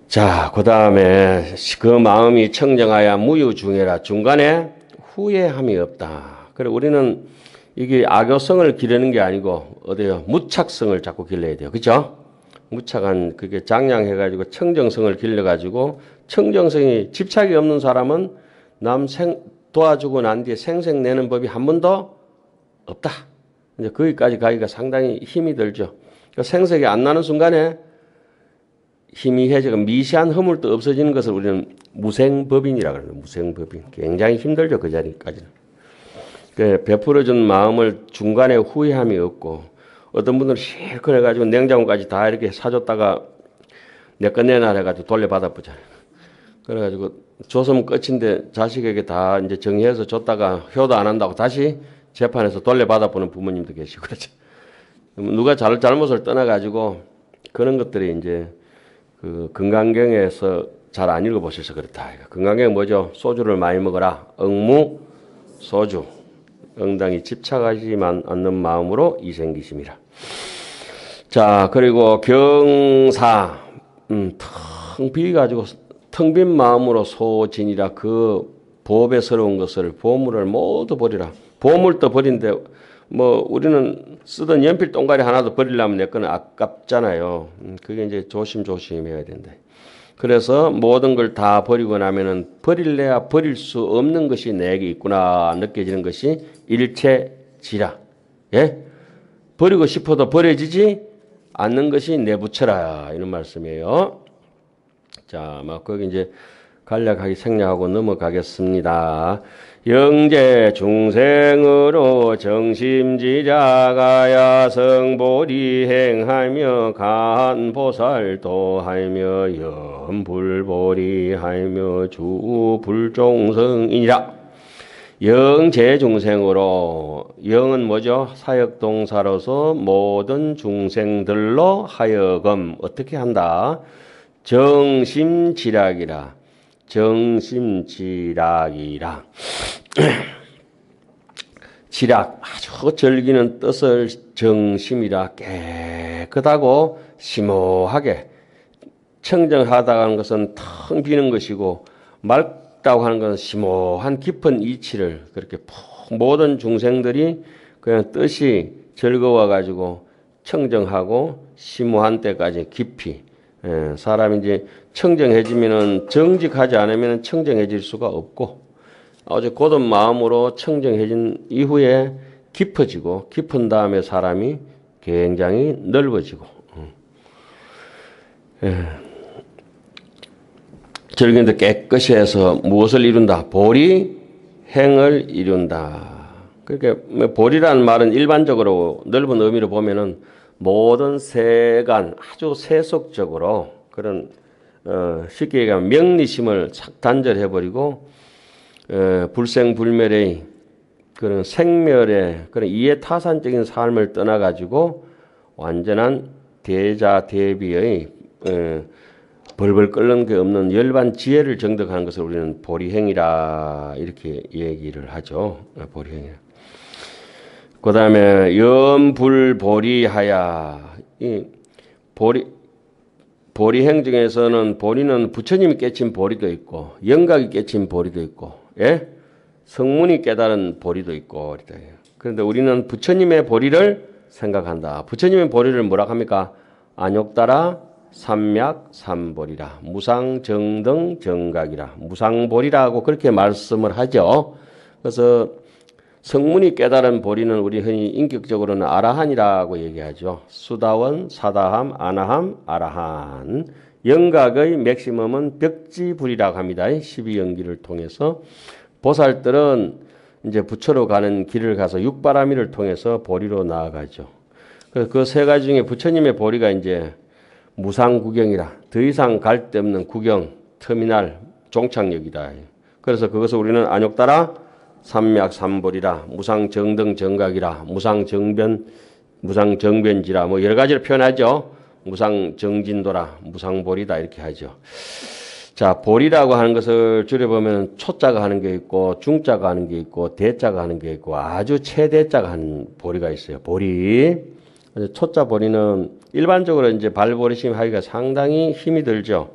자, 그 다음에 그 마음이 청정하여 무유중해라. 중간에 후회함이 없다. 그래 우리는 이게 악요성을 기르는 게 아니고 어디요? 무착성을 자꾸 길러야 돼요. 그죠? 무착한 그게 장량해가지고 청정성을 길러가지고 청정성이 집착이 없는 사람은 도와주고 난 뒤에 생색내는 법이 한 번도 없다. 이제 거기까지 가기가 상당히 힘이 들죠. 그러니까 생색이 안 나는 순간에 희미해지고 미세한 허물도 없어지는 것을 우리는 무생법인이라고 그래요. 무생법인. 굉장히 힘들죠. 그 자리까지는. 베풀어준 마음을 중간에 후회함이 없고 어떤 분들은 실컷 해가지고 냉장고까지 다 이렇게 사줬다가 내 거 내놔 해가지고 돌려받아 보잖아요. 그래가지고 줬으면 끝인데 자식에게 다 이제 정리해서 줬다가 효도 안 한다고 다시 재판에서 돌려받아 보는 부모님도 계시고 그렇죠. 누가 잘못을 떠나가지고 그런 것들이 이제 그 건강경에서 잘 안 읽어보셔서 그렇다. 건강경 뭐죠? 소주를 많이 먹어라. 응무 소주. 응당히 집착하지만 않는 마음으로 이생기심이라. 자, 그리고 경사. 텅 비가지고 텅 빈 마음으로 소진이라. 그 보배스러운 것을 보물을 모두 버리라. 보물도 버린데 뭐 우리는 쓰던 연필 동가리 하나도 버리려면 내 거는 아깝잖아요. 그게 이제 조심조심해야 된다. 그래서 모든 걸 다 버리고 나면은 버릴래야 버릴 수 없는 것이 내게 있구나 느껴지는 것이 일체지라. 예? 버리고 싶어도 버려지지 않는 것이 내 부처라. 이런 말씀이에요. 자, 막 거기 이제 간략하게 생략하고 넘어가겠습니다. 영재 중생으로 정심지자가야 성보리 행하며 간보살도 하며 염불보리 하며 주불종성이니라. 영재 중생으로 영은 뭐죠? 사역동사로서 모든 중생들로 하여금 어떻게 한다? 정심지락이라. 정심지락이라. 지락 아주 즐기는 뜻을 정심이라 깨끗하고 심오하게 청정하다고 하는 것은 텅 비는 것이고 맑다고 하는 것은 심오한 깊은 이치를 그렇게 모든 중생들이 그냥 뜻이 즐거워 가지고 청정하고 심오한 때까지 깊이 사람이 이제 청정해지면은 정직하지 않으면 청정해질 수가 없고 아주 곧은 마음으로 청정해진 이후에 깊어지고 깊은 다음에 사람이 굉장히 넓어지고 즐기는데 깨끗이 해서 무엇을 이룬다? 보리 행을 이룬다. 그러니까 보리라는 말은 일반적으로 넓은 의미로 보면은 모든 세간 아주 세속적으로 그런 쉽게 얘기하면 명리심을 착 단절해버리고 불생불멸의 그런 생멸의 그런 이해타산적인 삶을 떠나가지고 완전한 대자대비의 벌벌 끓는 게 없는 열반 지혜를 정득하는 것을 우리는 보리행이라 이렇게 얘기를 하죠. 보리행이라. 그 다음에 염불보리하야. 이 보리행 중에서는 보리는 부처님이 깨친 보리도 있고 영각이 깨친 보리도 있고 예? 성문이 깨달은 보리도 있고 그런데 우리는 부처님의 보리를 생각한다. 부처님의 보리를 뭐라 합니까? 안욕따라 삼약 삼보리라. 무상정등 정각이라. 무상보리라고 그렇게 말씀을 하죠. 그래서 성문이 깨달은 보리는 우리 흔히 인격적으로는 아라한이라고 얘기하죠. 수다원, 사다함, 아나함, 아라한. 영각의 맥시멈은 벽지불이라고 합니다. 12연기를 통해서. 보살들은 이제 부처로 가는 길을 가서 육바라밀을 통해서 보리로 나아가죠. 그래서 그 세 가지 중에 부처님의 보리가 이제 무상구경이라. 더 이상 갈 데 없는 구경, 터미널, 종착역이다. 그래서 그것을 우리는 안욕따라 삼맥삼보리라. 무상정등 정각이라. 무상정변지라. 뭐 여러 가지를 표현하죠. 무상정진도라. 무상보리다 이렇게 하죠. 자, 보리라고 하는 것을 줄여보면 초자가 하는 게 있고 중자가 하는 게 있고 대자가 하는 게 있고 아주 최대자가 하는 보리가 있어요. 보리. 초자 보리는 일반적으로 이제 발보리심 하기가 상당히 힘이 들죠.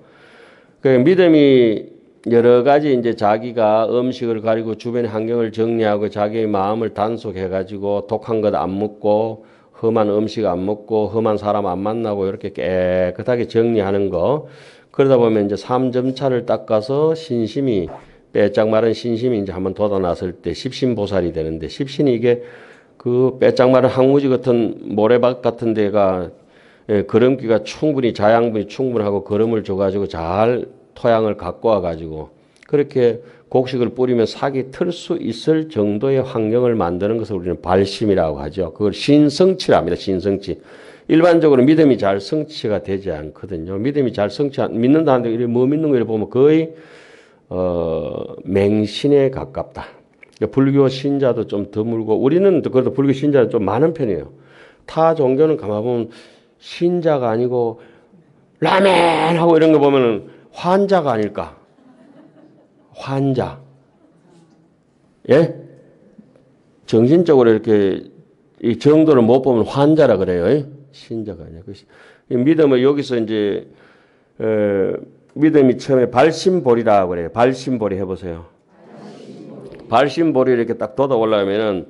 그 믿음이 여러 가지 이제 자기가 음식을 가리고 주변의 환경을 정리하고 자기의 마음을 단속해가지고 독한 것 안 먹고 험한 음식 안 먹고 험한 사람 안 만나고 이렇게 깨끗하게 정리하는 거. 그러다 보면 이제 3점차를 닦아서 신심이 빼짝 마른 신심이 이제 한번 돋아났을 때 십신보살이 되는데 십신이 이게 그 빼짝 마른 항무지 같은 모래밭 같은 데가 거름기가 충분히 자양분이 충분하고 거름을 줘가지고 잘 토양을 갖고 와가지고 그렇게 곡식을 뿌리면 삭이 틀 수 있을 정도의 환경을 만드는 것을 우리는 발심이라고 하죠. 그걸 신성치랍니다. 신성치. 일반적으로 믿음이 잘 성취가 되지 않거든요. 믿음이 잘 믿는다 하는데 뭐 믿는 거 보면 거의 맹신에 가깝다. 그러니까 불교 신자도 좀 드물고 우리는 그래도 불교 신자는 좀 많은 편이에요. 타 종교는 가만 보면 신자가 아니고 라멘 하고 이런 거 보면은 환자가 아닐까? 환자. 예? 정신적으로 이렇게 이 정도를 못 보면 환자라 그래요. 신자가 아니야. 믿음을 여기서 이제 믿음이 처음에 발심보리라 그래요. 발심보리 해보세요. 발심보리 이렇게 딱 돋아 올라오면은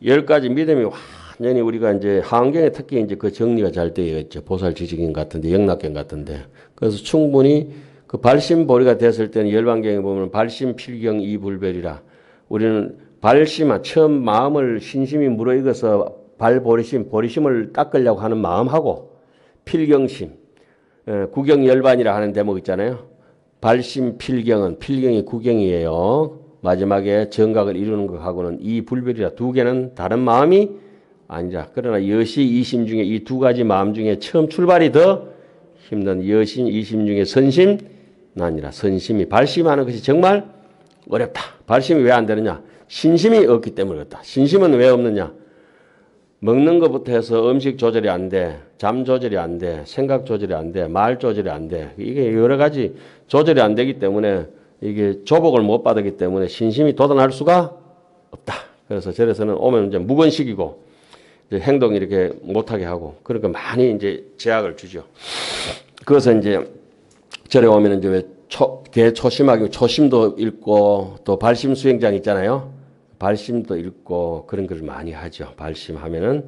10가지 믿음이 완전히 우리가 이제 한경에 특히 이제 그 정리가 잘 되어 있죠. 보살지식인 같은데, 영락경 같은데. 그래서 충분히 그 발심보리가 됐을 때는 열반경에 보면 발심필경 이불별이라 우리는 발심아 처음 마음을 신심이 무르익어서 발보리심, 보리심을 닦으려고 하는 마음하고 필경심, 구경열반이라 하는 대목 있잖아요. 발심 필경은 필경이 구경이에요. 마지막에 정각을 이루는 것하고는 이 불별이라 두 개는 다른 마음이 아니라 그러나 여시 이심 중에 이 두 가지 마음 중에 처음 출발이 더 힘든 여심 이심 중에 선심 아니라 선심이 발심하는 것이 정말 어렵다. 발심이 왜 안 되느냐? 신심이 없기 때문에 그렇다. 신심은 왜 없느냐? 먹는 것부터 해서 음식 조절이 안 돼. 잠 조절이 안 돼. 생각 조절이 안 돼. 말 조절이 안 돼. 이게 여러 가지 조절이 안 되기 때문에 이게 조복을 못 받았기 때문에 신심이 돋아날 수가 없다. 그래서 절에서는 오면 이제 묵은식이고 이제 행동 이렇게 못하게 하고 그러니까 많이 이제 제약을 주죠. 그래서 이제 절에 오면 이제 왜 대초심하기 초심도 읽고 또 발심 수행장 있잖아요. 발심도 읽고 그런 걸 많이 하죠. 발심하면은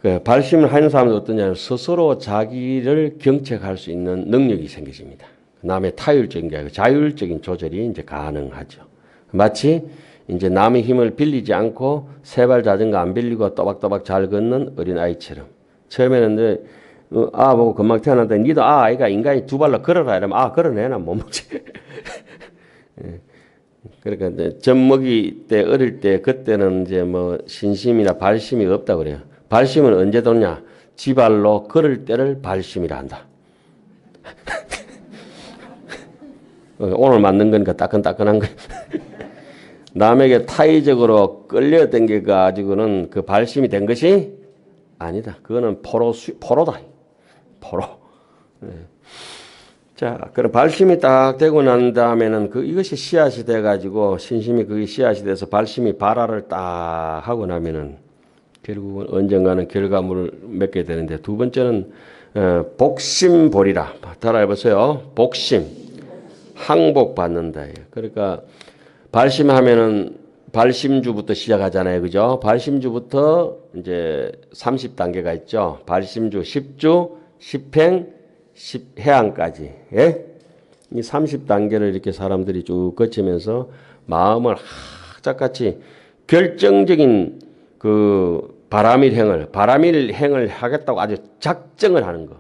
그 발심을 하는 사람은 어떠냐면 스스로 자기를 경책할 수 있는 능력이 생겨집니다. 남의 타율적인 게 아니고 자율적인 조절이 이제 가능하죠. 마치 이제 남의 힘을 빌리지 않고 세발 자전거 안 빌리고 또박또박 잘 걷는 어린 아이처럼 처음에는 이제 보고 금방 태어났다. 니도 아이가 인간이 두 발로 걸어라 이러면 걸어내나 못 먹지. 그러니까 이제 젖먹이 때 어릴 때 그때는 이제 뭐 신심이나 발심이 없다 그래요. 발심은 언제 돋냐? 지발로 걸을 때를 발심이라 한다. 오늘 만든 거니까 따끈따끈한 거. 남에게 타의적으로 끌려당겨 가지고는 그 발심이 된 것이 아니다. 그거는 포로다. 포로. 네. 자, 그럼 발심이 딱 되고 난 다음에는 이것이 씨앗이 돼 가지고 신심이 그게 씨앗이 돼서 발심이 발화를 딱 하고 나면은 결국은 언젠가는 결과물을 맺게 되는데 두 번째는 복심보리라. 따라해 보세요. 복심. 항복 받는다. 그러니까 발심하면은 발심주부터 시작하잖아요. 그죠? 발심주부터 이제 30단계가 있죠. 발심주 10주, 10행, 10해양까지. 예? 이 30단계를 이렇게 사람들이 쭉 거치면서 마음을 학자같이 결정적인 그 바람일행을 하겠다고 아주 작정을 하는 거.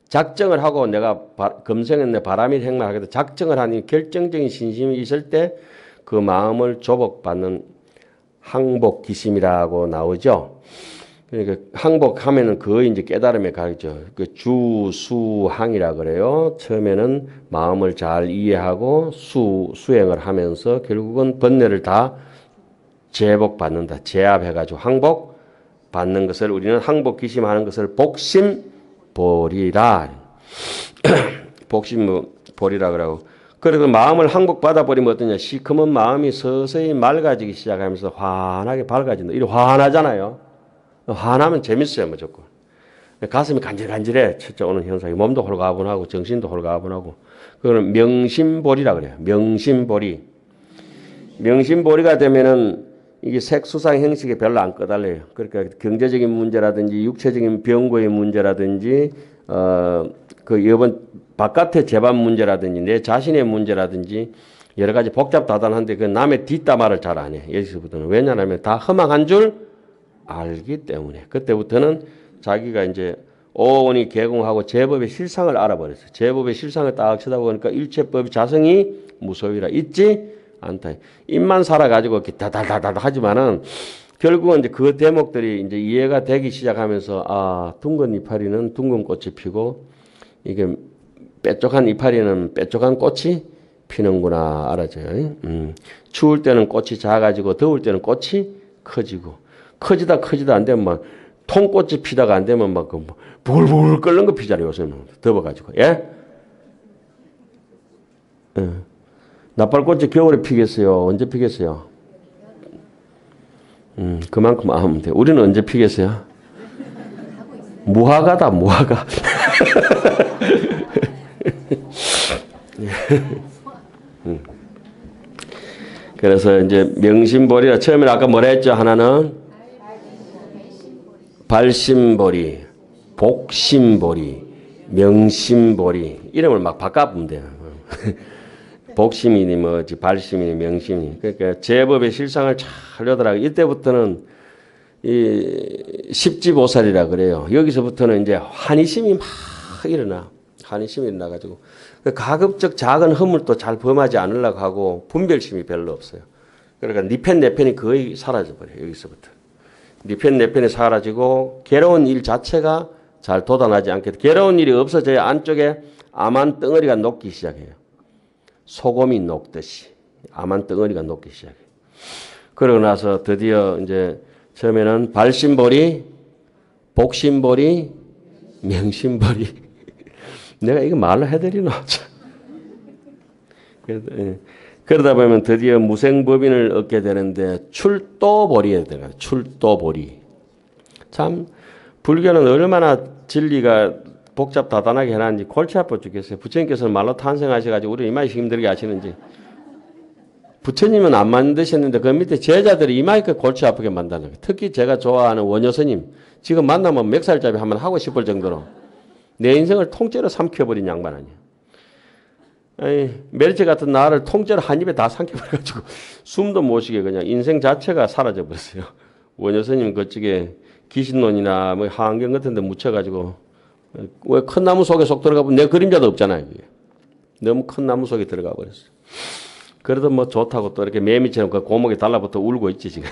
작정을 하고 내가 금생은 내 바람일행만 하겠다. 작정을 하는 결정적인 신심이 있을 때 그 마음을 조복받는 항복기심이라고 나오죠. 그러니까 항복하면은 거의 이제 깨달음에 가죠. 그 주수항이라 그래요. 처음에는 마음을 잘 이해하고 수행을 하면서 결국은 번뇌를 다 제복받는다. 제압해가지고 항복 받는 것을 우리는 항복기심하는 것을 복심보리라. 복심보리라 그러고. 그래서 마음을 항복받아 버리면 어떠냐? 시커먼 마음이 서서히 맑아지기 시작하면서 환하게 밝아진다. 이렇게 환하잖아요. 환하면 재밌어요, 무조건. 가슴이 간질간질해. 첫째 오는 현상이 몸도 홀가분하고 정신도 홀가분하고 그거는 명심보리라 그래요. 명심보리. 명심보리가 되면은 이게 색수상 형식이 별로 안 꺼달려요. 그러니까 경제적인 문제라든지 육체적인 병고의 문제라든지 그 이번 바깥의 재반 문제라든지 내 자신의 문제라든지 여러 가지 복잡다단한데 그 남의 뒷담화를 잘 안 해. 여기서부터는 왜냐하면 다 허망한 줄 알기 때문에 그때부터는 자기가 이제 오온이 개공하고 제법의 실상을 알아버렸어요. 제법의 실상을 딱 쳐다보니까 일체법의 자성이 무소유라 있지 않다. 입만 살아가지고 이렇게 다다다다 하지만은 결국은 이제 그 대목들이 이제 이해가 되기 시작하면서 아 둥근 이파리는 둥근 꽃이 피고 이게 뾰족한 이파리는 뾰족한 꽃이 피는구나 알아져요. 추울 때는 꽃이 작아지고 더울 때는 꽃이 커지고 커지다 안 되면 막 통꽃이 피다가 안 되면 막 그 불불 끓는 거 피잖아요. 요새는 더워가지고 예? 나팔꽃이 겨울에 피겠어요? 언제 피겠어요? 그만큼 하면 돼. 우리는 언제 피겠어요? 무화과다 무화과. 그래서 이제 명심보리라 처음에 아까 뭐라 했죠? 하나는 발심보리, 복심보리, 명심보리 이름을 막 바꿔보면 돼요. 복심이니 뭐지 발심이니 명심이니 그러니까 제법의 실상을 잘 여더라고. 이때부터는 이 십지보살이라 그래요. 여기서부터는 이제 환희심이 막 일어나. 환희심이 일어나가지고 가급적 작은 허물도 잘 범하지 않으려고 하고 분별심이 별로 없어요. 그러니까 니 편 내 편이 거의 사라져버려요. 여기서부터. 니 편 내 편이 사라지고 괴로운 일 자체가 잘 돋아나지 않게 괴로운 일이 없어져야 안쪽에 암한 덩어리가 녹기 시작해요. 소금이 녹듯이 암한 덩어리가 녹기 시작해요. 그러고 나서 드디어 이제 처음에는 발심보리, 복심보리, 명심보리. 내가 이거 말로 해드리나? 그러다 보면 드디어 무생법인을 얻게 되는데 출도보리에 들어가요. 출도보리. 참 불교는 얼마나 진리가 복잡다단하게 해놨는지 골치 아파 죽겠어요. 부처님께서는 말로 탄생하셔가지고 우리 이마에 힘들게 하시는지. 부처님은 안 만드셨는데 그 밑에 제자들이 이마이크 골치 아프게 만드는 거예요. 특히 제가 좋아하는 원효스님. 지금 만나면 멱살잡이 한번 하고 싶을 정도로 내 인생을 통째로 삼켜버린 양반 아니에요. 아니, 메르체 같은 나를 통째로 한 입에 다 삼켜버려가지고 숨도 못 쉬게 그냥 인생 자체가 사라져버렸어요. 원효스님 그쪽에 귀신론이나 뭐 하안경 같은 데 묻혀가지고 왜 큰 나무 속에 속 들어가 보면 내 그림자도 없잖아요. 그게. 너무 큰 나무 속에 들어가 버렸어요. 그래도 뭐 좋다고 또 이렇게 매미처럼 그 고목에 달라붙어 울고 있지 지금.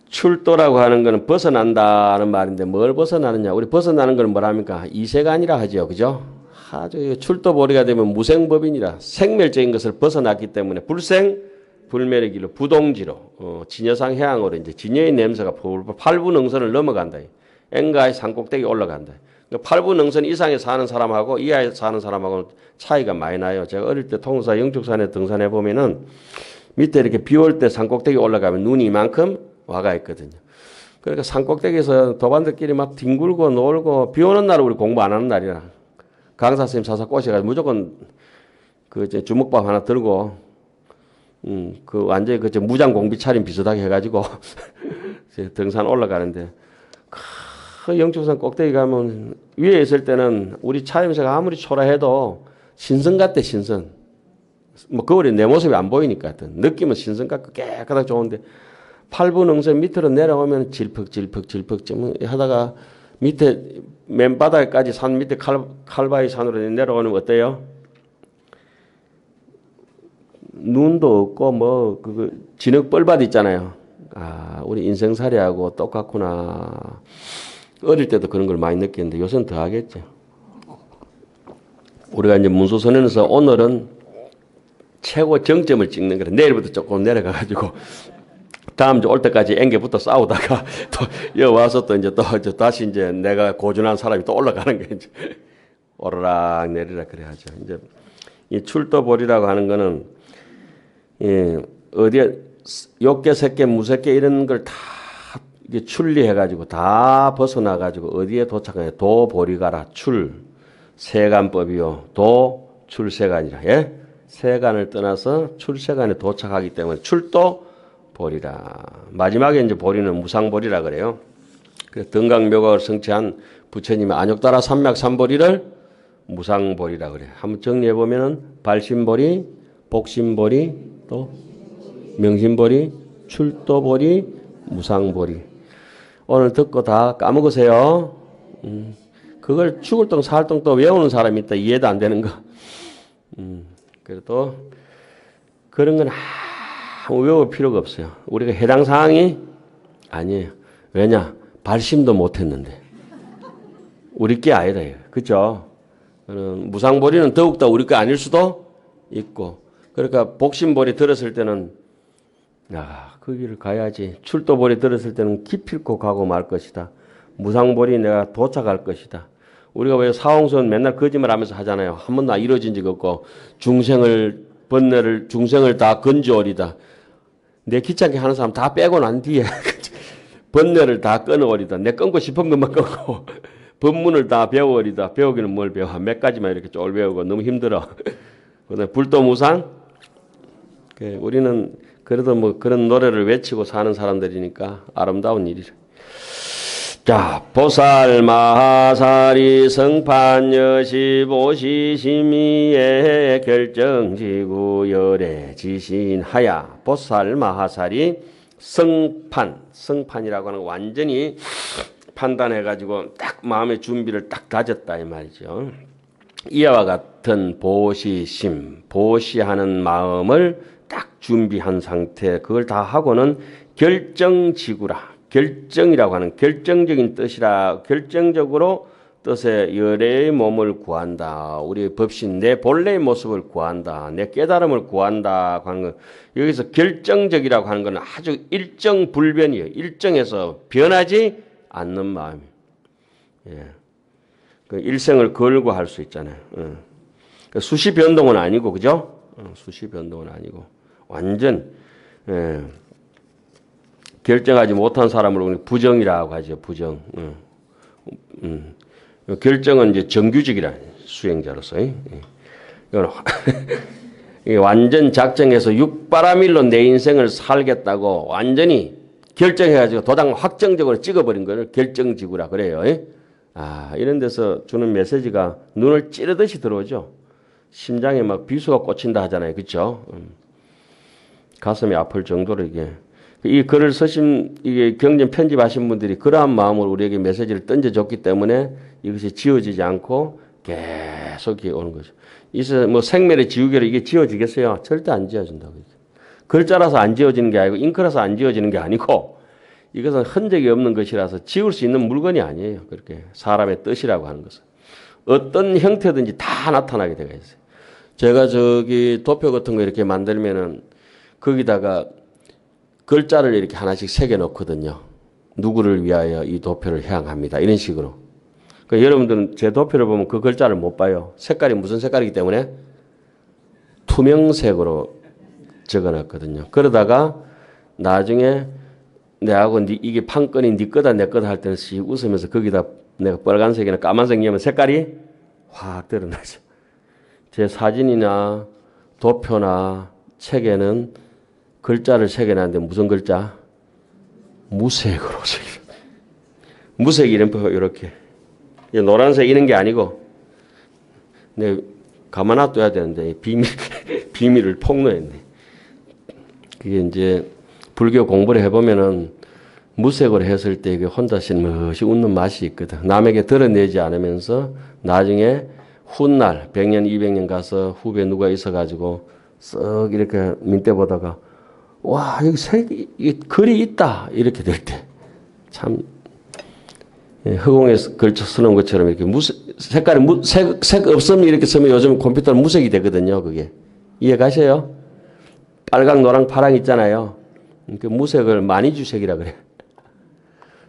출도라고 하는 거는 벗어난다는 말인데 뭘 벗어나느냐. 우리 벗어나는 건 뭐랍니까? 이세가 아니라 하죠. 그죠? 아주 출도보리가 되면 무생법인이라 생멸적인 것을 벗어났기 때문에 불생 불멸의 길로 부동지로 진여상 해양으로 이제 진여의 냄새가 팔부능선을 넘어간다. 엥가의 산꼭대기 올라간다. 팔부능선 이상에 사는 사람하고 이하에 사는 사람하고는 차이가 많이 나요. 제가 어릴 때 통사 영축산에 등산해 보면은 밑에 이렇게 비 올 때 산꼭대기 올라가면 눈이 이만큼 와가 있거든요. 그러니까 산꼭대기에서 도반들끼리 막 뒹굴고 놀고 비 오는 날은 우리 공부 안 하는 날이라 강사 선생님 사사 꼬셔가지고 무조건 그 주먹밥 하나 들고 그 완전히 그 무장 공비 차림 비슷하게 해가지고 등산 올라가는데 그 영축산 꼭대기 가면 위에 있을 때는 우리 차림새가 아무리 초라해도 신선 같대 신선. 뭐 거울에 내 모습이 안 보이니까 하여튼 느낌은 신선 같고 깨끗하게 좋은데 팔부능선 밑으로 내려오면 질퍽질퍽 하다가 밑에 맨바닥까지 산 밑에 칼바위 산으로 내려오는 거 어때요? 눈도 없고 뭐 그 진흙 뻘밭 있잖아요. 아 우리 인생살이하고 똑같구나. 어릴 때도 그런 걸 많이 느꼈는데 요새는 더 하겠죠. 우리가 이제 문수선에서 오늘은 최고 정점을 찍는 거라 내일부터 조금 내려가가지고 다음 주 올 때까지 앵겨부터 싸우다가 또 여기 와서 또 이제 또 다시 이제 내가 고준한 사람이 또 올라가는 게 이제 오르락 내리락 그래야죠. 이제 이 출도보리라고 하는 거는 어디에 욕계, 색계, 무색계 이런 걸 다 이게 출리해가지고 다 벗어나가지고 어디에 도착하냐. 도보리가라. 출. 세간법이요. 도, 출세간이라. 예? 세간을 떠나서 출세간에 도착하기 때문에 출도 보리라. 마지막에 이제 보리는 무상보리라 그래요. 그래서 등강묘각을 성취한 부처님의 안욕따라 삼맥 삼보리를 무상보리라 그래요. 한번 정리해 보면은 발심보리, 복심보리, 또 명심보리, 출도보리, 무상보리. 오늘 듣고 다 까먹으세요. 그걸 죽을 동 살 동 또 외우는 사람이 있다. 이해도 안 되는 거. 그래도 그런 건 아무 외울 필요가 없어요. 우리가 해당 사항이 아니에요. 왜냐? 발심도 못했는데. 우리 게 아니다. 그죠? 무상보리는 더욱더 우리 게 아닐 수도 있고. 그러니까 복심보리 들었을 때는 그 길을 가야지. 출도보리 들었을 때는 기필코 가고 말 것이다. 무상보리 내가 도착할 것이다. 우리가 왜 사홍선 맨날 거짓말하면서 하잖아요. 한 번도 이루어진 적 없고 중생을 다 건져오리다. 내 귀찮게 하는 사람 다 빼고 난 뒤에 번뇌를 다 끊어오리다. 내 끊고 싶은 것만 끊고 법문을 다 배워오리다. 배우기는 뭘 배워? 몇 가지만 이렇게 쫄 배우고 너무 힘들어. 그다음에 불도무상. 우리는 그래도 뭐 그런 노래를 외치고 사는 사람들이니까 아름다운 일이죠. 자, 보살 마하사리 성판 여시보시 심의의 결정지구 열애 지신하야. 보살 마하사리 성판이라고 하는 거 완전히 판단해가지고 딱 마음의 준비를 딱 다졌다 이 말이죠. 이와 같은 보시심, 보시하는 마음을 딱 준비한 상태, 그걸 다 하고는 결정지구라. 결정이라고 하는 결정적인 뜻이라. 결정적으로 뜻의 열애의 몸을 구한다. 우리 법신 내 본래의 모습을 구한다. 내 깨달음을 구한다 하는 것. 여기서 결정적이라고 하는 것은 아주 일정불변이에요. 일정해서 변하지 않는 마음이에요. 예. 그 일생을 걸고 할 수 있잖아요. 그 수시 변동은 아니고, 그죠? 수시 변동은 아니고 완전 결정하지 못한 사람을 우리 부정이라고 하죠. 부정. 결정은 이제 정규직이라 수행자로서. 완전 작정해서 육바라밀로 내 인생을 살겠다고 완전히 결정해가지고 도장 확정적으로 찍어버린 걸 결정지구라 그래요. 이런 데서 주는 메시지가 눈을 찌르듯이 들어오죠. 심장에 막 비수가 꽂힌다 하잖아요. 그렇죠? 가슴이 아플 정도로 이게. 이 글을 쓰신, 이게 경전 편집하신 분들이 그러한 마음으로 우리에게 메시지를 던져줬기 때문에 이것이 지워지지 않고 계속 오는 거죠. 이서 뭐 생멸의 지우개로 이게 지워지겠어요? 절대 안 지워진다고. 글자라서 안 지워지는 게 아니고, 잉크라서 안 지워지는 게 아니고, 이것은 흔적이 없는 것이라서 지울 수 있는 물건이 아니에요. 그렇게 사람의 뜻이라고 하는 것은. 어떤 형태든지 다 나타나게 되어 있어요. 제가 저기 도표 같은 거 이렇게 만들면은 거기다가 글자를 이렇게 하나씩 새겨 놓거든요. 누구를 위하여 이 도표를 향합니다. 이런 식으로. 그러니까 여러분들은 제 도표를 보면 그 글자를 못 봐요. 색깔이 무슨 색깔이기 때문에 투명색으로 적어 놨거든요. 그러다가 나중에 내하고 이게 판건이 네 거다 내 거다 할 때는 씩 웃으면서 거기다 내가 빨간색이나 까만색 넣으면 색깔이 확 드러나죠. 제 사진이나 도표나 책에는 글자를 새겨놨는데 무슨 글자? 무색으로 새겨. 무색 이름표 이렇게. 노란색 이런 게 아니고 내 가만 놔둬야 되는데 비밀을 폭로했네. 그게 이제 불교 공부를 해보면은 무색으로 했을 때 혼자 신맛이 웃는 맛이 있거든. 남에게 드러내지 않으면서 나중에 훗날 100년, 200년 가서 후배 누가 있어가지고 쓱 이렇게 민때 보다가 와 여기 글이 있다 이렇게 될 때 참 허공에서 글자 쓰는 것처럼 이렇게 색깔이 색 없으면 이렇게 쓰면 요즘 컴퓨터는 무색이 되거든요. 그게 이해가셔요? 빨강, 노랑, 파랑 있잖아요. 그 무색을 만이주색이라 그래.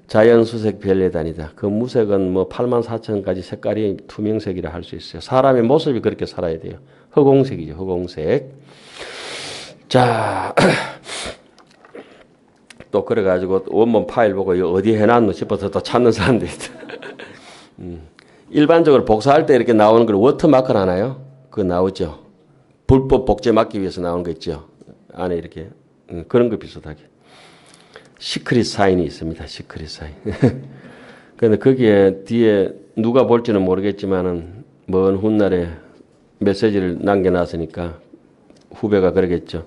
자연수색 별예단이다. 그 무색은 뭐 84,000가지 색깔이 투명색이라 할 수 있어요. 사람의 모습이 그렇게 살아야 돼요. 흑홍색이죠. 흑홍색. 자, 또 그래가지고 원본 파일 보고 이거 어디에 해놨노 싶어서 또 찾는 사람도 있다. 일반적으로 복사할 때 이렇게 나오는 걸 워터마크를 하나요? 그거 나오죠. 불법 복제 막기 위해서 나오는 거 있죠. 안에 이렇게 그런 거 비슷하게. 시크릿 사인이 있습니다. 시크릿 사인. 그런데 거기에 뒤에 누가 볼지는 모르겠지만은 먼 훗날에 메시지를 남겨놨으니까 후배가 그러겠죠.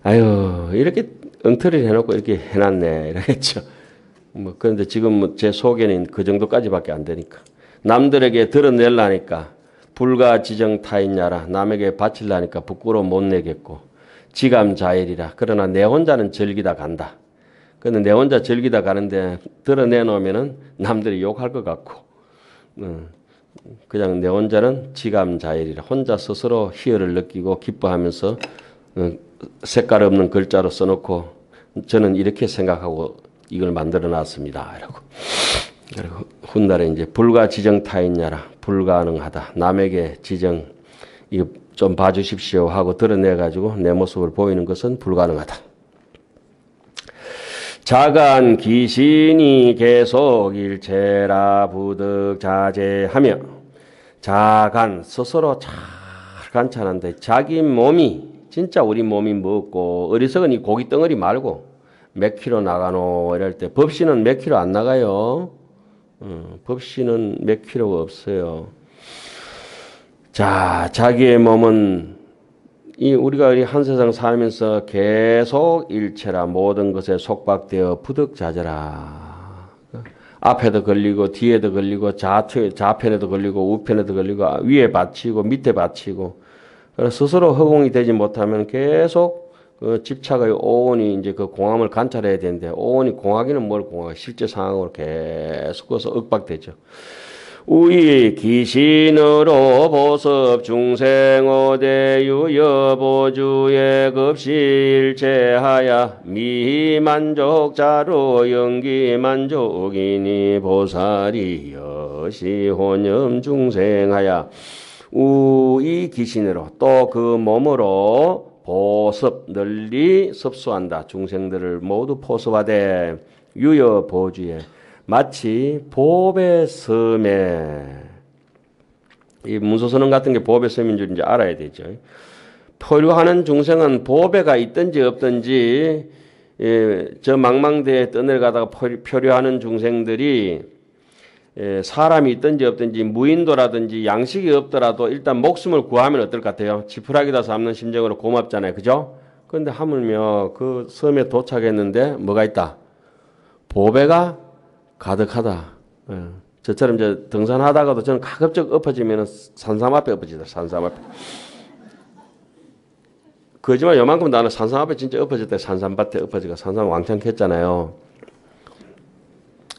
아유 이렇게 엉터리를 해놓고 이렇게 해놨네 이러겠죠. 뭐 그런데 지금 뭐 제 소개는 그 정도까지밖에 안 되니까 남들에게 드러내려니까 불가 지정 타인야라 남에게 바치려니까 부끄러워 못 내겠고 지감자일이라 그러나 내 혼자는 즐기다 간다. 근데 내 혼자 즐기다 가는데 드러내놓으면은 남들이 욕할 것 같고 그냥 내 혼자는 지감자일이라 혼자 스스로 희열을 느끼고 기뻐하면서 색깔 없는 글자로 써놓고 저는 이렇게 생각하고 이걸 만들어 놨습니다. 그리고 훗날에 이제 불가 지정 타인야라 불가능하다. 남에게 지정 이거 좀 봐주십시오 하고 드러내 가지고 내 모습을 보이는 것은 불가능하다. 자간 기신이 계속 일체라 부득 자제하며 자간 스스로 잘 관찰한데 자기 몸이 진짜 우리 몸이 먹고 어리석은 이 고기 덩어리 말고 몇 킬로 나가노 이럴 때 법신은 몇 킬로 안 나가요. 법신은 몇 킬로가 없어요. 자, 자기의 몸은 우리가 한 세상 살면서 계속 일체라 모든 것에 속박되어 부득자재라. 앞에도 걸리고 뒤에도 걸리고 좌편에도 걸리고 우편에도 걸리고 위에 받치고 밑에 받치고 스스로 허공이 되지 못하면 계속 집착의 오온이 이제 그 공함을 관찰해야 되는데 오온이 공하기는 뭘 공하고 실제 상황으로 계속 그서 윽박되죠. 우이 기신으로 보섭 중생오대유 여보주의 급실체하야 미만족자로 연기만족이니 보살이 여시혼염 중생하야 우이 기신으로 또 그 몸으로 보섭 널리 섭수한다. 중생들을 모두 포섭하되 유여보주에 마치 보배 섬에 이 문서선언 같은 게 보배 섬인 줄 이제 알아야 되죠. 표류하는 중생은 보배가 있든지 없든지 저 망망대에 떠내려가다가 표류하는 중생들이 사람이 있든지 없든지 무인도라든지 양식이 없더라도 일단 목숨을 구하면 어떨 것 같아요? 지푸라기다 잡는 심정으로 고맙잖아요. 그죠? 그런데 하물며 그 섬에 도착했는데 뭐가 있다? 보배가 가득하다. 저처럼 이제 등산하다가도 저는 가급적 엎어지면 산삼 앞에 엎어지다. 산삼 앞에. 거짓말 요만큼 나는 산삼 앞에 진짜 엎어질 때 산삼밭에 엎어지가 산삼 왕창 캤잖아요.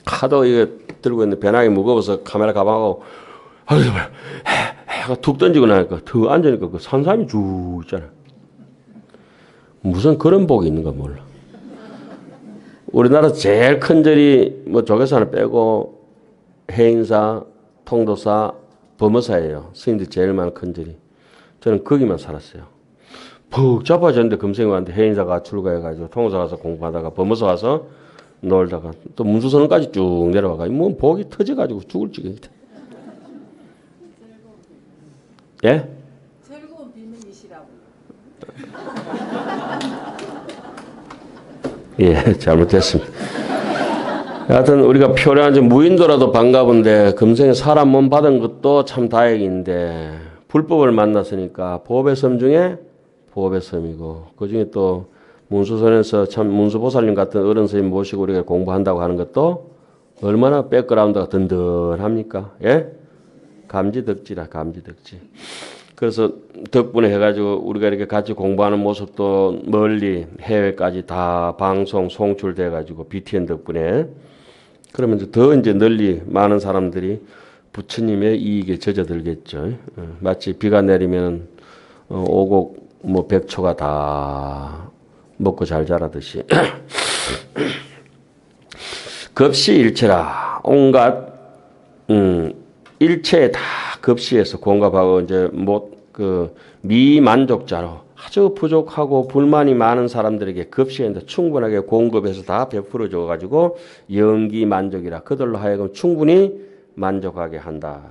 하도 이거 들고 있는데 배낭이 무거워서 카메라 가방하고 해가 툭 던지고 나니까 더 앉으니까 그 산삼이 쭉 있잖아. 무슨 그런 복이 있는가 몰라. 우리나라 제일 큰 절이 뭐 조계산을 빼고 해인사, 통도사, 범어사예요. 스님들 제일 많은 큰 절이. 저는 거기만 살았어요. 푹 잡아졌는데 금생이 왔는데 해인사가 출가해가지고 통도사 가서 공부하다가 범어사 가서 놀다가 또 문수선까지 쭉 내려와가지고 뭐 복이 터져가지고 죽을 지경이다. 예? 즐거운 비밀이시라고. 예, 잘못됐습니다. 하여튼 우리가 표류한 무인도라도 반가운데 금생에 사람 몸 받은 것도 참 다행인데 불법을 만났으니까 보배 섬 중에 보배 섬이고 그 중에 또 문수선에서 참 문수보살님 같은 어른 스님 모시고 우리가 공부한다고 하는 것도 얼마나 백그라운드가 든든합니까? 예? 감지덕지라 감지덕지. 그래서 덕분에 해가지고 우리가 이렇게 같이 공부하는 모습도 멀리 해외까지 다 방송 송출돼가지고 BTN 덕분에 그러면서 더 이제 널리 많은 사람들이 부처님의 이익에 젖어들겠죠. 마치 비가 내리면 오곡 뭐 백초가 다 먹고 잘 자라듯이 급시일체라 온갖 일체에 다 급시해서 공급하고 이제 못 그 미만족자로 아주 부족하고 불만이 많은 사람들에게 급시했는데 충분하게 공급해서 다 베풀어 줘 가지고 영기 만족이라 그들로 하여금 충분히 만족하게 한다.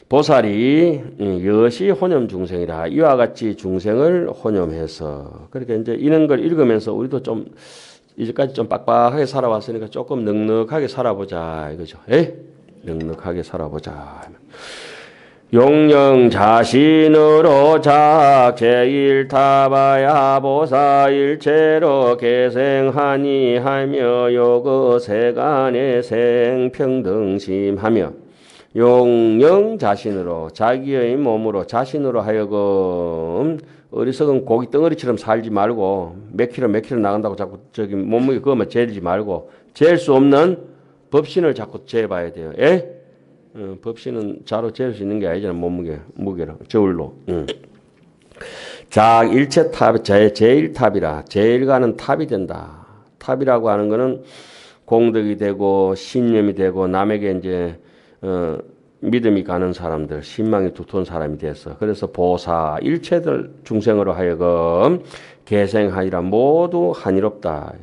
보살이 여시 혼염 중생이라 이와 같이 중생을 혼염해서 그렇게 이제 이런 걸 읽으면서 우리도 좀 이제까지 좀 빡빡하게 살아왔으니까 조금 넉넉하게 살아보자 이거죠. 넉넉하게 살아보자. 용령 자신으로 작제일타바야 보사일체로 계생하니 하며 요거 세간의 생평등심하며 용령 자신으로 자기의 몸으로 자신으로 하여금 어리석은 고기 덩어리처럼 살지 말고 몇 킬로 나간다고 자꾸 저기 몸무게 그거만 재지 말고 잴 수 없는 법신을 자꾸 재봐야 돼요. 법신은 자로 잴 수 있는 게 아니잖아. 무게로 저울로. 자 일체 탑 제일 탑이라 제일 가는 탑이 된다. 탑이라고 하는 거는 공덕이 되고 신념이 되고 남에게 이제 믿음이 가는 사람들, 신망이 두터운 사람이 됐어. 그래서 보사, 일체들 중생으로 하여금 계생하니라 모두 한이롭다.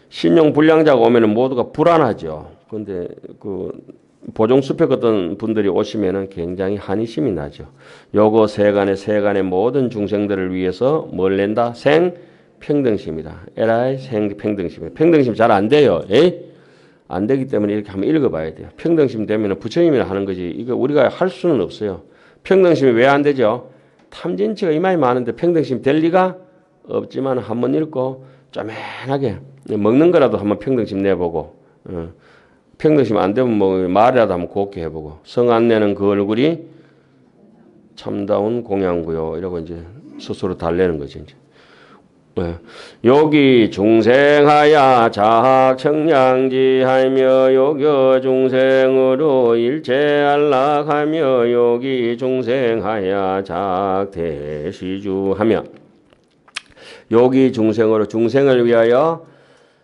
신용 불량자가 오면은 모두가 불안하죠. 근데 그 보종수표 어떤 분들이 오시면은 굉장히 한이심이 나죠. 요거 세간의 모든 중생들을 위해서 뭘 낸다? 생평등심이다. 에라이 생평등심이다. 평등심 잘 안 돼요. 안 되기 때문에 이렇게 한번 읽어봐야 돼요. 평등심 되면 부처님이나 하는 거지. 이거 우리가 할 수는 없어요. 평등심이 왜 안 되죠? 탐진치가 이마이 많은데 평등심 될 리가 없지만 한번 읽고 쪼맨하게 먹는 거라도 한번 평등심 내보고 평등심 안 되면 뭐 말이라도 한번 곱게 해보고 성 안 내는 그 얼굴이 참다운 공양구요 이러고 이제 스스로 달래는 거지 이제. 여기 중생하야 자학청량지하며 요교 중생으로 일체 안락하며 여기 중생하야 작대시주하며 여기 중생으로 중생을 위하여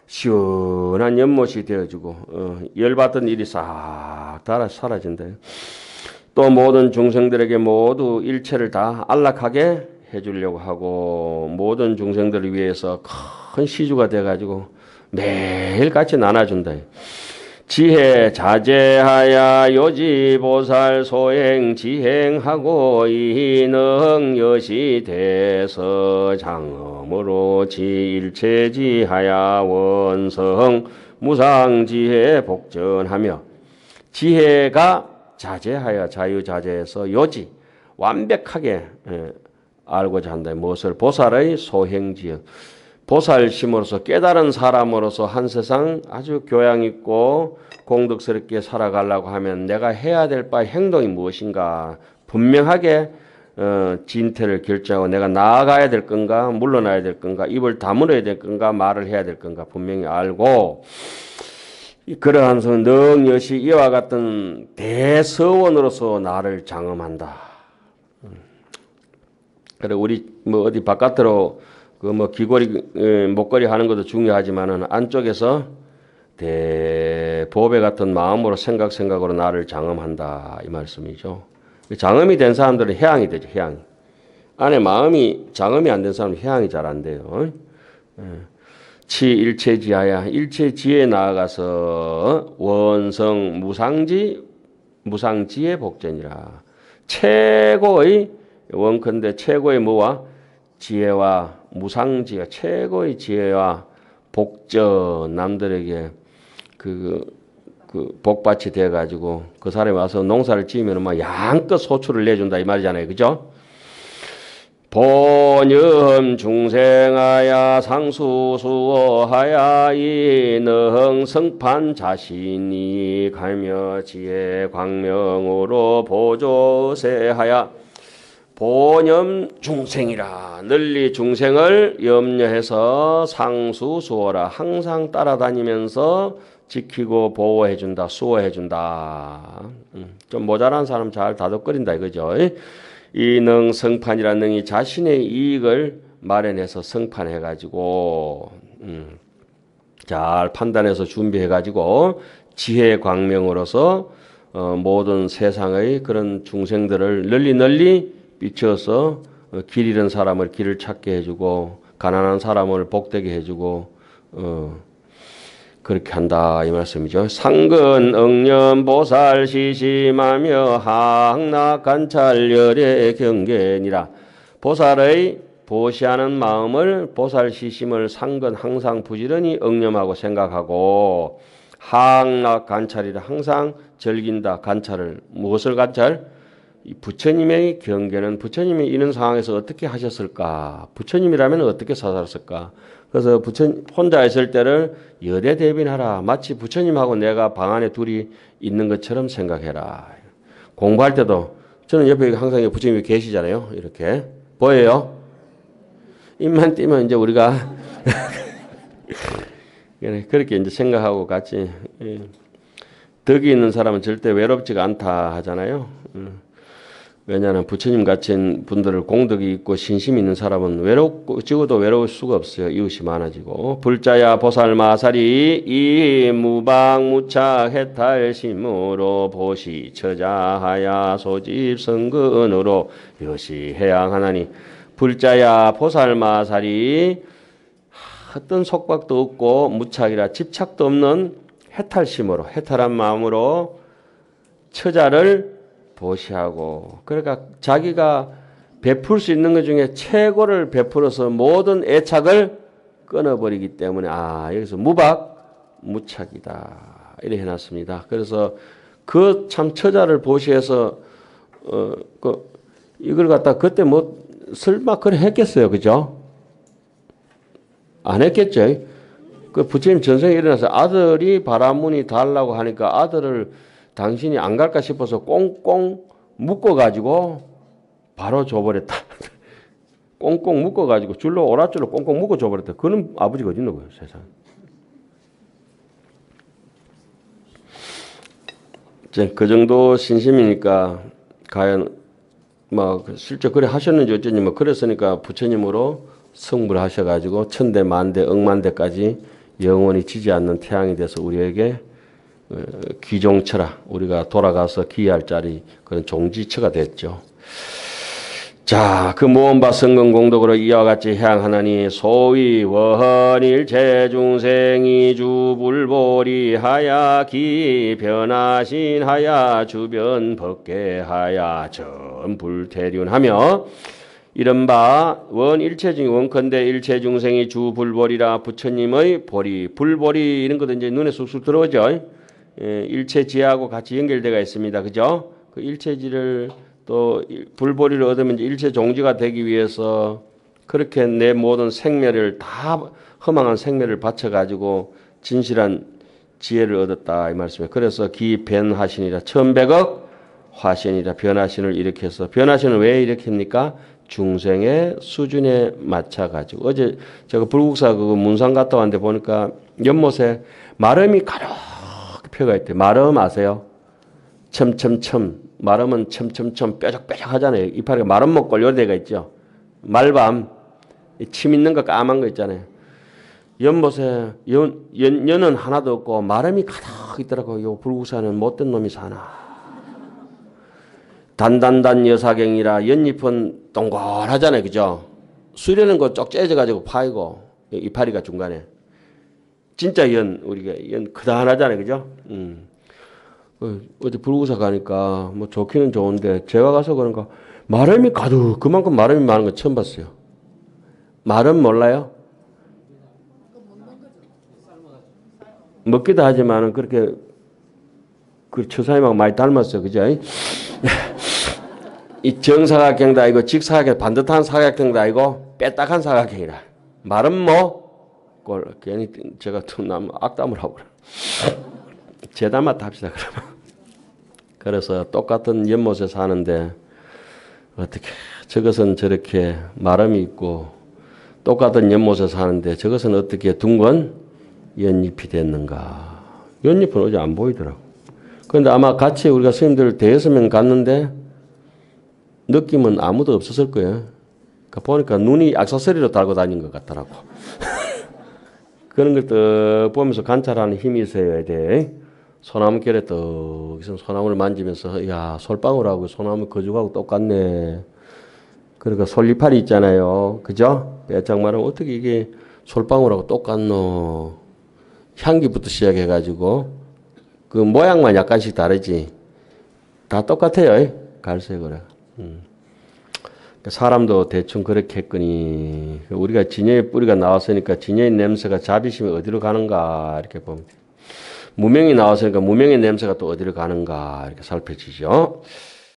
시원한 연못이 되어주고 열받던 일이 싹 다 사라진다. 또 모든 중생들에게 모두 일체를 다 안락하게 해주려고 하고 모든 중생들을 위해서 큰 시주가 돼가지고 매일같이 나눠준다. 지혜 자제하야 요지보살 소행 지행하고 이능 여시 대서 장엄으로 지일체지하야 원성 무상지혜 복전하며 지혜가 자제하여 자유자재해서 요지 완벽하게 알고자 한다. 무엇을? 보살의 소행지역. 보살심으로서 깨달은 사람으로서 한 세상 아주 교양 있고 공덕스럽게 살아가려고 하면 내가 해야 될 바의 행동이 무엇인가 분명하게 진퇴를 결정하고 내가 나아가야 될 건가 물러나야 될 건가 입을 다물어야 될 건가 말을 해야 될 건가 분명히 알고 그러한 능여시 이와 같은 대서원으로서 나를 장엄한다. 그래 우리 뭐 어디 바깥으로 그 뭐 귀걸이 목걸이 하는 것도 중요하지만은 안쪽에서 대보배 같은 마음으로 생각으로 나를 장엄한다 이 말씀이죠. 장엄이 된 사람들은 해양이 되죠. 해양. 안에 마음이 장엄이 안 된 사람은 해양이 잘 안 돼요. 치 일체지하야 일체지에 나아가서 원성 무상지의 복전이라 최고의 원컨대 최고의 뭐와 지혜와 무상지혜가 최고의 지혜와 복전 남들에게 그 복밭이 돼 가지고 그 사람이 와서 농사를 지으면 막 양껏 소출을 내준다 이 말이잖아요. 그죠? 본염 중생하야 상수수어하야 이능 성판 자신이 가며 지혜 광명으로 보조세하야 본염 중생이라 널리 중생을 염려해서 상수수어라 항상 따라다니면서 지키고 보호해준다 수호해준다. 좀 모자란 사람 잘 다독거린다 이거죠. 이능 성판이라는 능이 자신의 이익을 마련해서 성판해가지고 잘 판단해서 준비해가지고 지혜 광명으로서 모든 세상의 그런 중생들을 널리 비춰서 길 잃은 사람을 길을 찾게 해주고 가난한 사람을 복되게 해주고 그렇게 한다 이 말씀이죠. 상근 응념 보살 시심하며 항락 관찰 열의 경계니라. 보살의 보시하는 마음을 보살 시심을 상근 항상 부지런히 응념하고 생각하고 항락 관찰이라 항상 즐긴다 관찰을 무엇을 관찰? 부처님의 경계는 부처님이 이런 상황에서 어떻게 하셨을까? 부처님이라면 어떻게 살았을까? 그래서 부처님 혼자 있을 때를 여대 대빈하라. 마치 부처님하고 내가 방 안에 둘이 있는 것처럼 생각해라. 공부할 때도 저는 옆에 항상 부처님이 계시잖아요. 이렇게 보여요? 입만 띄면 이제 우리가 그렇게 이제 생각하고 같이 덕이 있는 사람은 절대 외롭지가 않다 하잖아요. 왜냐하면 부처님 같은 분들을 공덕이 있고 신심이 있는 사람은 외롭고 적어도 외로울 수가 없어요. 이웃이 많아지고. 불자야 보살마살이 이 무방무착 해탈심으로 보시 처자하야 소집성근으로 여시 해양하나니. 불자야 보살마살이 어떤 속박도 없고 무착이라 집착도 없는 해탈심으로 해탈한 마음으로 처자를 보시하고 그러니까 자기가 베풀 수 있는 것 중에 최고를 베풀어서 모든 애착을 끊어버리기 때문에 여기서 무박 무착이다 이렇게 해놨습니다. 그래서 그 참 처자를 보시해서 이걸 갖다 그때 뭐 설마 그래 했겠어요, 그죠? 안 했겠죠. 그 부처님 전생에 일어나서 아들이 바라문이 달라고 하니까 아들을 당신이 안 갈까 싶어서 꽁꽁 묶어가지고 바로 줘버렸다. 꽁꽁 묶어가지고 줄로 오랏줄로 꽁꽁 묶어 줘버렸다. 그는 아버지가 어디 있는 거예요, 세상. 그 정도 신심이니까 과연 실제 그래 하셨는지 어쩐지 그랬으니까 부처님으로 성불 하셔가지고 천대 만대 억만대까지 영원히 지지 않는 태양이 돼서 우리에게 귀종처라 우리가 돌아가서 기할 자리 그런 종지처가 됐죠. 자, 그 모험바 성근공덕으로 이와 같이 향하나니 소위 원일 제중생이 주불보리하야 기변하신하야 주변 법계하야 전불태륜하며 이른바 원일체중 원컨대 일체중생이 주불보리라 부처님의 보리 불보리 이런 것도 이제 눈에 쑥쑥 들어오죠. 일체지하고 같이 연결되어 있습니다. 그죠? 그 일체지를 또 불보리를 얻으면 이제 일체 종지가 되기 위해서 그렇게 내 모든 생멸을 다 허망한 생멸을 바쳐가지고 진실한 지혜를 얻었다 이 말씀이에요. 그래서 기변하신이라 천백억 화신이라 변화신을 일으켜서 변화신을 왜 일으킵니까? 중생의 수준에 맞춰가지고 어제 제가 불국사 그 문상 갔다 왔는데 보니까 연못에 마름이 가득 펴가 있대요. 마름 아세요? 첨첨첨 마름은 첨첨첨 뾰족뾰족 하잖아요. 이파리가 마름 먹골 요래가 있죠. 말밤 침 있는 거 까만 거 있잖아요. 연못에 연은 하나도 없고 마름이 가득 있더라고요. 요 불국사는 못된 놈이 사나. 단단단 여사경이라 연잎은 동글하잖아요. 그죠? 수련은 거 쪽 째져가지고 파이고 이파리가 중간에 진짜 우리가 연 크다하잖아요. 그죠? 어디 불구사 가니까 뭐 좋기는 좋은데 제가 가서 그런가 마름이 가득 그만큼 마름이 많은 거 처음 봤어요. 마름 몰라요? 먹기도 하지만은 그렇게 그 처사님하고 많이 닮았어요. 그죠? 이 정사각형도 아니고 직사각형 반듯한 사각형도 아니고 빼딱한 사각형이라 마름 꼴 괜히 제가 좀 악담을 하고 그래. 제담아 합시다 그러면. 그래서 똑같은 연못에 사는데 어떻게 저것은 저렇게 마름이 있고 똑같은 연못에 사는데 저것은 어떻게 둥근 연잎이 됐는가. 연잎은 어제 안 보이더라고. 그런데 아마 같이 우리가 스님들 대여섯 명 갔는데 느낌은 아무도 없었을 거예요. 그러니까 보니까 눈이 액세서리로 달고 다닌 것 같더라고. 그런 걸 또 보면서 관찰하는 힘이 있어야 돼. 소나무결에 또 소나무를 만지면서 야 솔방울하고 소나무 거죽하고 똑같네. 그러니까 솔잎알이 있잖아요. 그죠? 빼짝마르면 어떻게 이게 솔방울하고 똑같노? 향기부터 시작해가지고 그 모양만 약간씩 다르지. 다 똑같아요. 갈색으로. 사람도 대충 그렇게 했거니 우리가 진여의 뿌리가 나왔으니까 진여의 냄새가 자비심이 어디로 가는가 이렇게 보면 무명이 나왔으니까 무명의 냄새가 또 어디로 가는가 이렇게 살펴지죠.